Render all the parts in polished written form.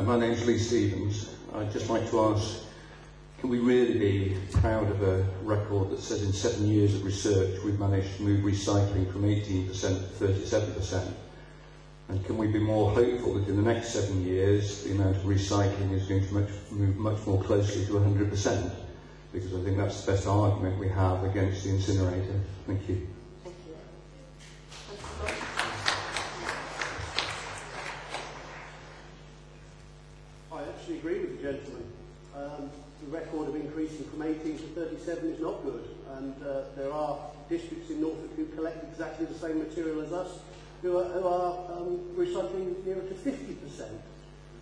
My name's Lee Stevens. I'd just like to ask, can we really be proud of a record that says in 7 years of research we've managed to move recycling from 18% to 37%? And can we be more hopeful that in the next 7 years the amount of recycling is going to move much more closely to 100%? Because I think that's the best argument we have against the incinerator. Thank you. Thank you. I actually agree with the gentleman. The record of increasing from 18 to 37 is not good, and there are districts in Norfolk who collect exactly the same material as us who are recycling nearer to 50%,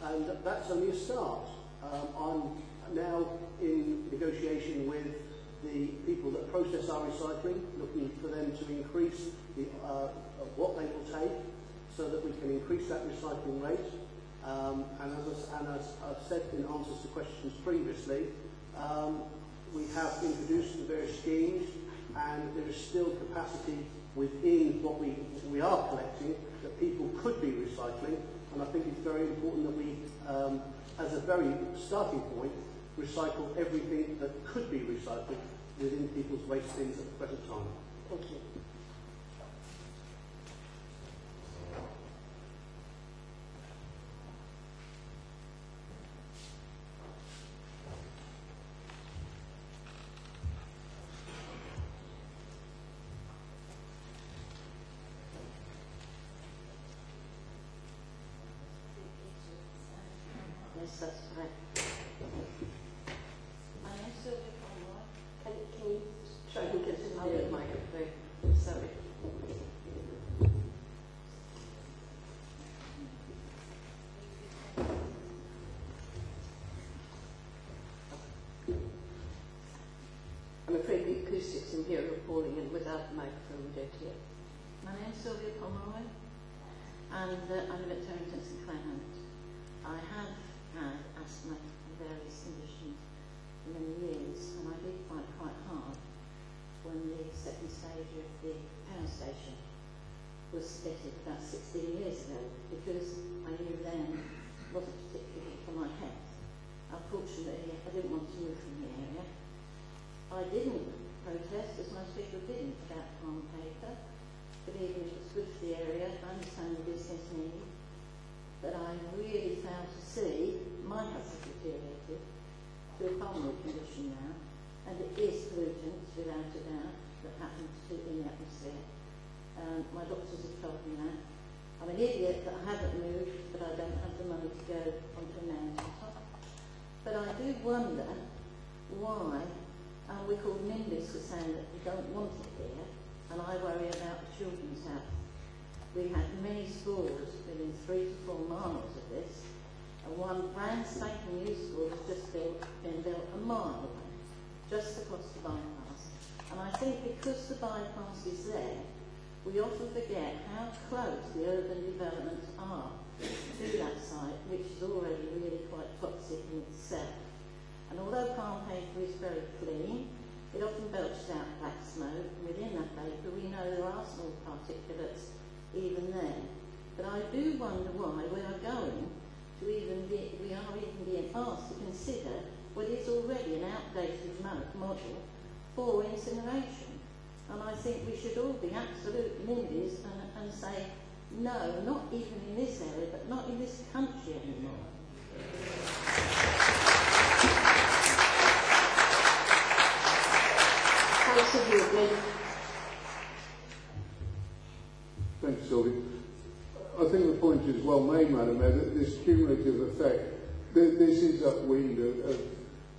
and that's only a start. I'm now in negotiation with the people that process our recycling, looking for them to increase what they will take so that we can increase that recycling rate. And as I've said in answers to questions previously, we have introduced the various schemes, and there is still capacity within what we are collecting that people could be recycling, and I think it's very important that we, as a very starting point, recycle everything that could be recycled within people's waste bins at the present time. Thank you. Yes, that's right. Can you try and get to the microphone? Sorry. I'm afraid the acoustics in here are appalling, and without the microphone we don't hear. My name's Sylvia Pomeroy, and I live at Torrington St Clement. I have had asthma and various conditions for many years, and I did fight quite hard when the second stage of the power station was fitted about 16 years ago, because I knew then it wasn't particularly good for my health. Unfortunately, I didn't want to move from the area. I didn't protest, as most people didn't, about palm paper, believing it was good for the area. I understand the business need, but I really failed to see my health has deteriorated to a pulmonary condition now, and it is pollutants, without a doubt, that happens in the atmosphere. My doctors have told me that. I'm an idiot that I haven't moved, but I don't have the money to go onto a mountain top. But I do wonder why we're called NIMBYs for saying that we don't want it here, and I worry about the children's health. We had many schools within 3 to 4 miles of this, and one brand spanking new school has just been built a mile away, just across the bypass. And I think because the bypass is there, we often forget how close the urban developments are to that site, which is already really quite toxic in itself. And although palm paper is very clean, it often belches out black smoke, and within that paper we know there are small particulates even there. But I do wonder why we are going to even being asked to consider what is already an outdated model for incineration. And I think we should all be absolute NIMBYs and say, no, not even in this area, but not in this country anymore. Thanks, Sylvie. I think the point is well made, Madam Mayor, that this cumulative effect, this is upwind of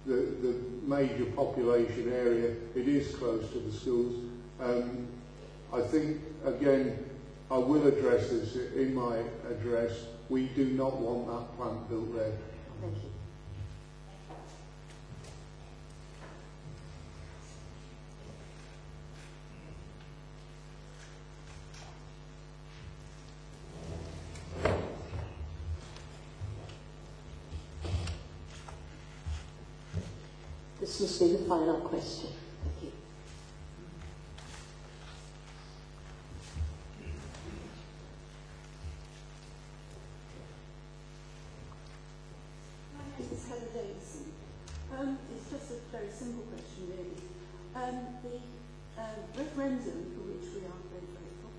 the major population area. It is close to the schools. I think, again, I will address this in my address. We do not want that plant built there. Thank you. This must be the final question. Thank you. The referendum, for which we are very grateful,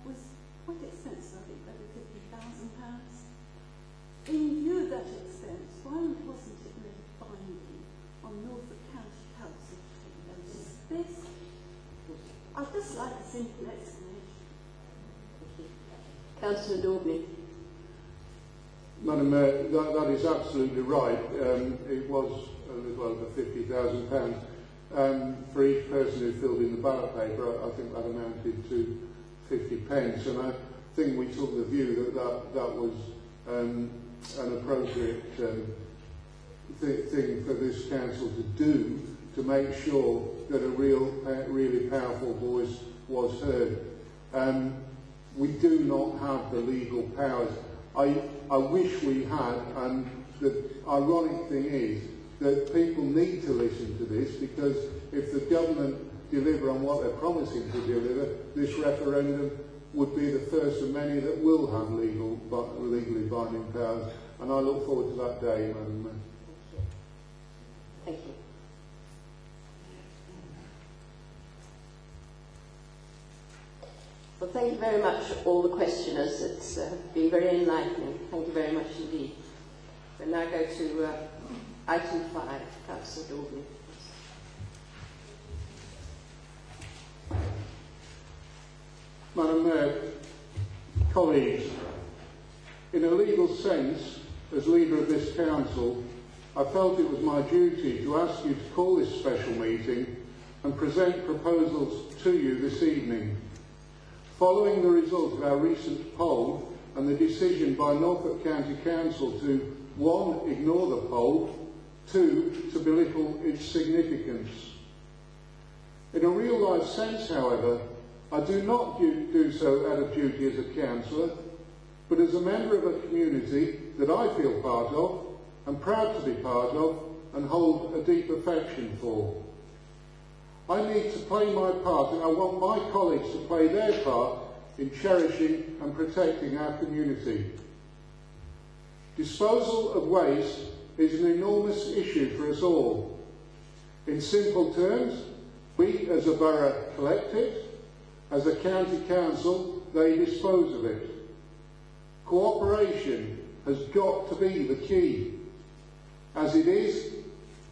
was quite expensive, I think, over £50,000. In view of that expense, why wasn't it made binding on Norfolk County Council to take notice of this? I'd just like a simple explanation. Councillor Daubney. Madam Mayor, that is absolutely right. It was a little over £50,000. For each person who filled in the ballot paper, I think that amounted to 50 pence. And I think we took the view that was an appropriate thing for this council to do, to make sure that a really powerful voice was heard. We do not have the legal powers. I wish we had, and the ironic thing is that people need to listen to this, because if the government deliver on what they're promising to deliver, this referendum would be the first of many that will have legally binding powers, and I look forward to that day, Madam Mayor. Thank you. Well, thank you very much, all the questioners. It's been very enlightening. Thank you very much indeed. We'll now go to item 5, Councillor Daubney. Madam Mayor, colleagues, in a legal sense, as leader of this council, I felt it was my duty to ask you to call this special meeting and present proposals to you this evening. Following the result of our recent poll and the decision by Norfolk County Council to 1. Ignore the poll, 2. To belittle its significance. In a real-life sense, however, I do not do so out of duty as a councillor, but as a member of a community that I feel part of, and proud to be part of, and hold a deep affection for. I need to play my part, and I want my colleagues to play their part in cherishing and protecting our community. Disposal of waste is an enormous issue for us all. In simple terms, we as a borough collect it, as a county council they dispose of it. Cooperation has got to be the key. As it is,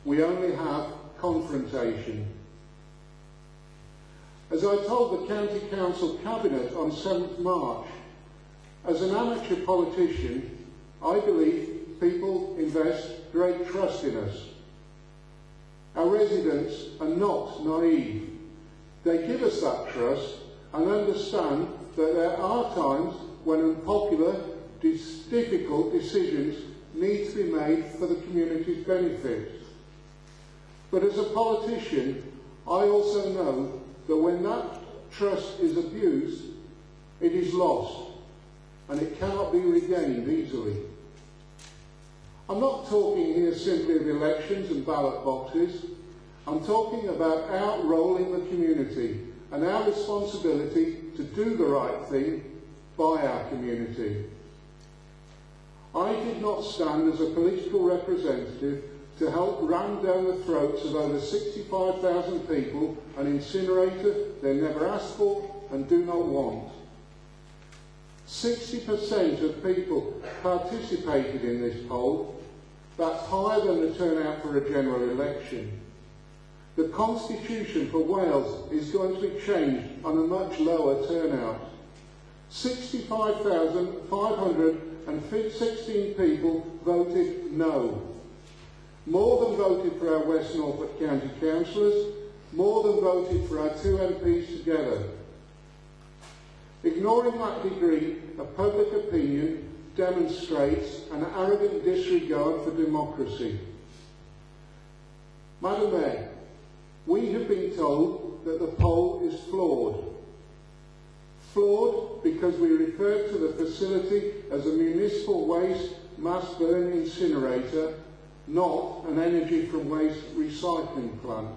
we only have confrontation. As I told the County Council Cabinet on 7th March, as an amateur politician, I believe people invest great trust in us. Our residents are not naive. They give us that trust and understand that there are times when unpopular, difficult decisions need to be made for the community's benefit. But as a politician, I also know that when that trust is abused, it is lost, and it cannot be regained easily. I'm not talking here simply of elections and ballot boxes. I'm talking about our role in the community and our responsibility to do the right thing by our community. I did not stand as a political representative to help ram down the throats of over 65,000 people an incinerator they never asked for and do not want. 60% of people participated in this poll. That's higher than the turnout for a general election. The Constitution for Wales is going to be changed on a much lower turnout. 65,516 people voted no. More than voted for our West Norfolk County councillors, more than voted for our 2 MPs together. Ignoring that degree of public opinion demonstrates an arrogant disregard for democracy. Madam Mayor, we have been told that the poll is flawed. Flawed because we referred to the facility as a municipal waste mass burn incinerator, not an energy from waste recycling plant.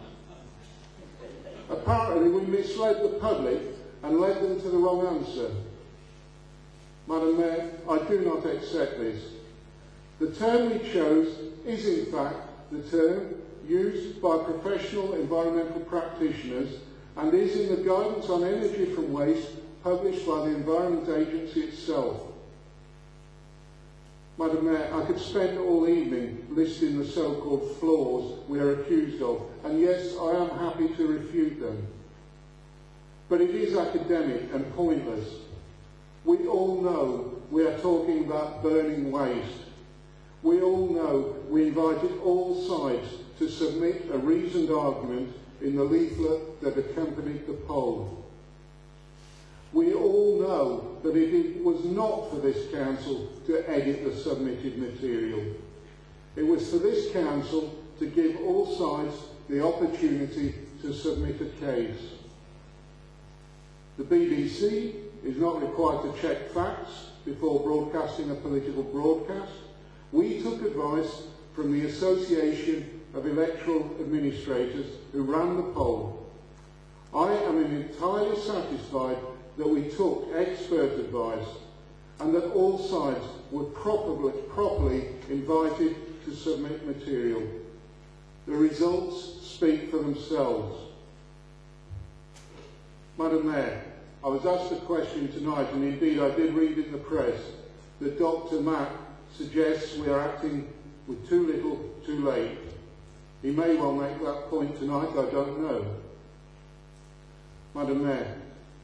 Apparently we misled the public and led them to the wrong answer. Madam Mayor, I do not accept this. The term we chose is in fact the term used by professional environmental practitioners and is in the guidance on energy from waste published by the Environment Agency itself. Madam Mayor, I could spend all evening listing the so-called flaws we are accused of, and yes, I am happy to refute them. But it is academic and pointless. We all know we are talking about burning waste. We all know we invited all sides to submit a reasoned argument in the leaflet that accompanied the poll. We all know that it was not for this council to edit the submitted material. It was for this council to give all sides the opportunity to submit a case. The BBC is not required to check facts before broadcasting a political broadcast. We took advice from the Association of Electoral Administrators who ran the poll. I am entirely satisfied that we took expert advice and that all sides were properly invited to submit material. The results speak for themselves. Madam Mayor, I was asked a question tonight, and indeed I did read in the press, that Dr. Mack suggests we are acting with too little, too late. He may well make that point tonight, I don't know. Madam Mayor,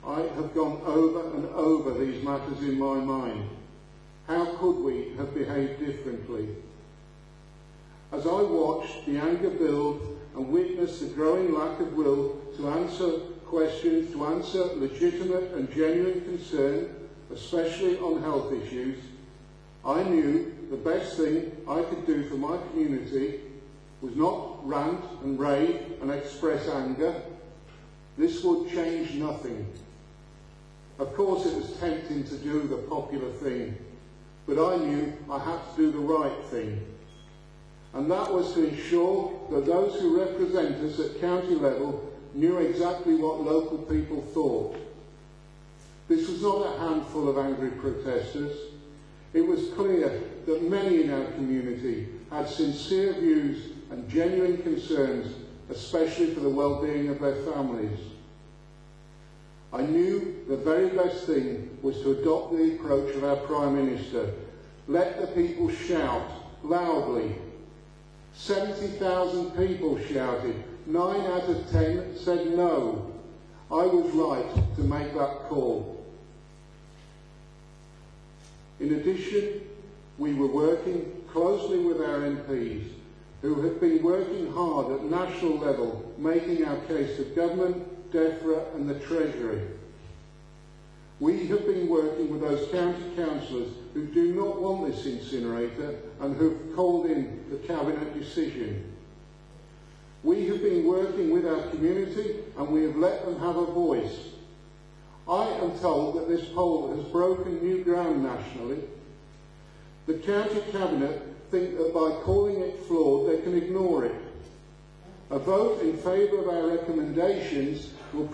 I have gone over and over these matters in my mind. How could we have behaved differently? As I watched the anger build and witnessed the growing lack of will to answer questions, to answer legitimate and genuine concern, especially on health issues, I knew the best thing I could do for my community was not rant and rave and express anger. This would change nothing. Of course, it was tempting to do the popular thing, but I knew I had to do the right thing. And that was to ensure that those who represent us at county level knew exactly what local people thought. This was not a handful of angry protesters. It was clear that many in our community had sincere views and genuine concerns, especially for the well-being of their families. I knew the very best thing was to adopt the approach of our Prime Minister. Let the people shout loudly. 70,000 people shouted. 9 out of 10 said no. I was right to make that call. In addition, we were working closely with our MPs, who have been working hard at national level, making our case to government, DEFRA and the Treasury. We have been working with those county councillors who do not want this incinerator and who have called in the Cabinet decision. We have been working with our community and we have let them have a voice. I am told that this poll has broken new ground nationally. The County Cabinet think that by calling it flawed they can ignore it. A vote in favour of our recommendations will